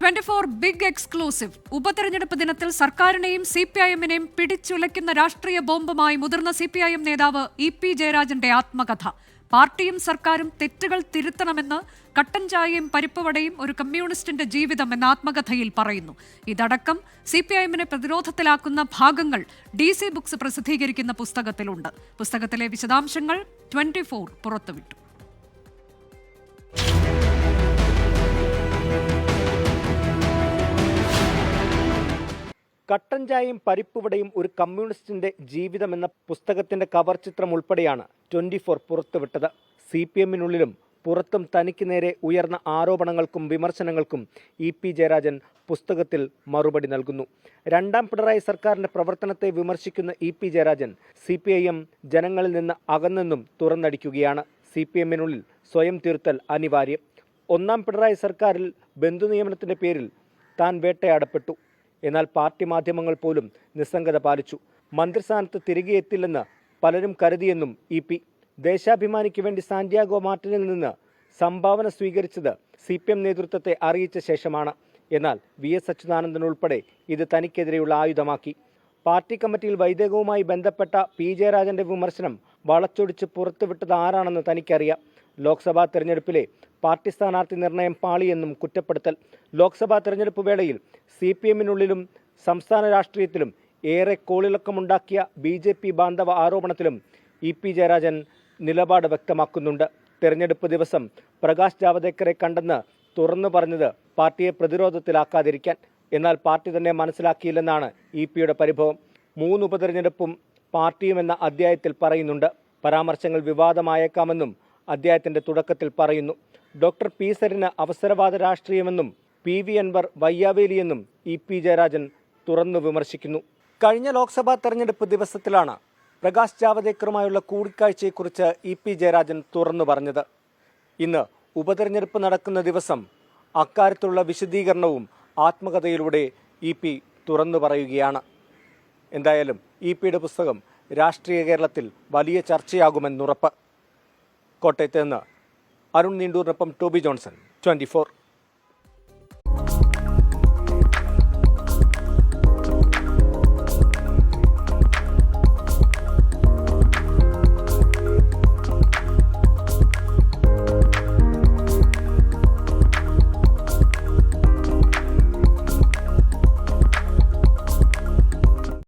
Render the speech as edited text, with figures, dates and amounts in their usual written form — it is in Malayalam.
24 ബിഗ് എക്സ്ക്ലൂസീവ്. ഉപതെരഞ്ഞെടുപ്പ് ദിനത്തിൽ സർക്കാരിനെയും സിപിഐഎമ്മിനെയും പിടിച്ചുലയ്ക്കുന്ന രാഷ്ട്രീയ ബോംബുമായി മുതിർന്ന സിപിഐഎം നേതാവ് ഇ.പി. ജയരാജന്റെ ആത്മകഥ. പാർട്ടിയും സർക്കാരും തെറ്റുകൾ തിരുത്തണമെന്ന് കട്ടൻ ചായയും പരിപ്പുവടയും ഒരു കമ്മ്യൂണിസ്റ്റിന്റെ ജീവിതം എന്ന ആത്മകഥയിൽ പറയുന്നു. ഇതടക്കം സിപിഐഎമ്മിനെ പ്രതിരോധത്തിലാക്കുന്ന ഭാഗങ്ങൾ DC ബുക്സ് പ്രസിദ്ധീകരിക്കുന്ന പുസ്തകത്തിലുണ്ട്. പുസ്തകത്തിലെ വിശദാംശങ്ങൾ 24 പുറത്തുവിട്ടു. കട്ടൻ ചായയും പരിപ്പുവടയും ഒരു കമ്മ്യൂണിസ്റ്റിന്റെ ജീവിതം എന്ന പുസ്തകത്തിന്റെ കവർ ചിത്രം ഉൾപ്പെടെയാണ് 24 പുറത്തുവിട്ടത്. CPM-നുള്ളിലും പുറത്തും തനിക്ക് നേരെ ഉയർന്ന ആരോപണങ്ങൾക്കും വിമർശനങ്ങൾക്കും ഇ.പി. ജയരാജൻ പുസ്തകത്തിൽ മറുപടി നൽകുന്നു. രണ്ടാം പിണറായി സർക്കാരിന്റെ പ്രവർത്തനത്തെ വിമർശിക്കുന്ന ഇ.പി. ജയരാജൻ CPIM ജനങ്ങളിൽ നിന്ന് അകന്നെന്നും തുറന്നടിക്കുകയാണ്. CPM-നുള്ളിൽ സ്വയം തിരുത്തൽ അനിവാര്യം. ഒന്നാം പിണറായി സർക്കാരിൽ ബന്ധുനിയമനത്തിന്റെ പേരിൽ താൻ വേട്ടയാടപ്പെട്ടു. എന്നാൽ പാർട്ടി മാധ്യമങ്ങൾ പോലും നിസ്സംഗത പാലിച്ചു. മന്ത്രിസ്ഥാനത്ത് തിരികെ എത്തില്ലെന്ന് പലരും കരുതിയെന്നും ഇ.പി. ദേശാഭിമാനിക്ക് വേണ്ടി സാന്റിയാഗോ മാർട്ടിനിൽ നിന്ന് സംഭാവന സ്വീകരിച്ചത് CPM നേതൃത്വത്തെ അറിയിച്ച ശേഷമാണ്. എന്നാൽ VS അച്യുതാനന്ദൻ ഉൾപ്പെടെ ഇത് തനിക്കെതിരെയുള്ള ആയുധമാക്കി. പാർട്ടി കമ്മിറ്റിയിൽ വൈദേകവുമായി ബന്ധപ്പെട്ട പി. ജയരാജന്റെ വിമർശനം വളച്ചൊടിച്ച് പുറത്തുവിട്ടത് ആരാണെന്ന് തനിക്കറിയാം. ലോക്സഭാ തെരഞ്ഞെടുപ്പിലെ പാർട്ടി സ്ഥാനാർത്ഥി നിർണയം പാളിയെന്നും കുറ്റപ്പെടുത്തൽ. ലോക്സഭാ തെരഞ്ഞെടുപ്പ് വേളയിൽ CPM-നുള്ളിലും സംസ്ഥാന രാഷ്ട്രീയത്തിലും ഏറെ കോളിളക്കമുണ്ടാക്കിയ BJP ബാന്ധവ ആരോപണത്തിലും ഇ.പി. ജയരാജൻ നിലപാട് വ്യക്തമാക്കുന്നുണ്ട്. തെരഞ്ഞെടുപ്പ് ദിവസം പ്രകാശ് ജാവദേക്കറെ കണ്ടെന്ന് തുറന്നു പറഞ്ഞത് പാർട്ടിയെ പ്രതിരോധത്തിലാക്കാതിരിക്കാൻ. എന്നാൽ പാർട്ടി തന്നെ മനസ്സിലാക്കിയില്ലെന്നാണ് ഇ.പിയുടെ പരിഭവം. 3 ഉപതെരഞ്ഞെടുപ്പും പാർട്ടിയും എന്ന അധ്യായത്തിൽ പറയുന്നുണ്ട്. പരാമർശങ്ങൾ വിവാദമായേക്കാമെന്നും അധ്യായത്തിന്റെ തുടക്കത്തിൽ പറയുന്നു. Doctor P. സരിന് അവസരവാദ രാഷ്ട്രീയമെന്നും PV അൻവർ വയ്യാവേലിയെന്നും ഇ.പി. ജയരാജൻ തുറന്നു വിമർശിക്കുന്നു. കഴിഞ്ഞ ലോക്സഭാ തെരഞ്ഞെടുപ്പ് ദിവസത്തിലാണ് പ്രകാശ് ജാവദേക്കറുമായുള്ള കൂടിക്കാഴ്ചയെക്കുറിച്ച് ഇ.പി. ജയരാജൻ തുറന്നു പറഞ്ഞത്. ഇന്ന് ഉപതെരഞ്ഞെടുപ്പ് നടക്കുന്ന ദിവസം അക്കാര്യത്തിലുള്ള വിശദീകരണവും ആത്മകഥയിലൂടെ ഇ.പി. തുറന്നു പറയുകയാണ്. എന്തായാലും ഇ.പിയുടെ പുസ്തകം രാഷ്ട്രീയ കേരളത്തിൽ വലിയ ചർച്ചയാകുമെന്നുറപ്പ്. കോട്ടയത്ത് നിന്ന് അരുൺ നീണ്ടൂരിനൊപ്പം ടോബി ജോൺസൺ, 24.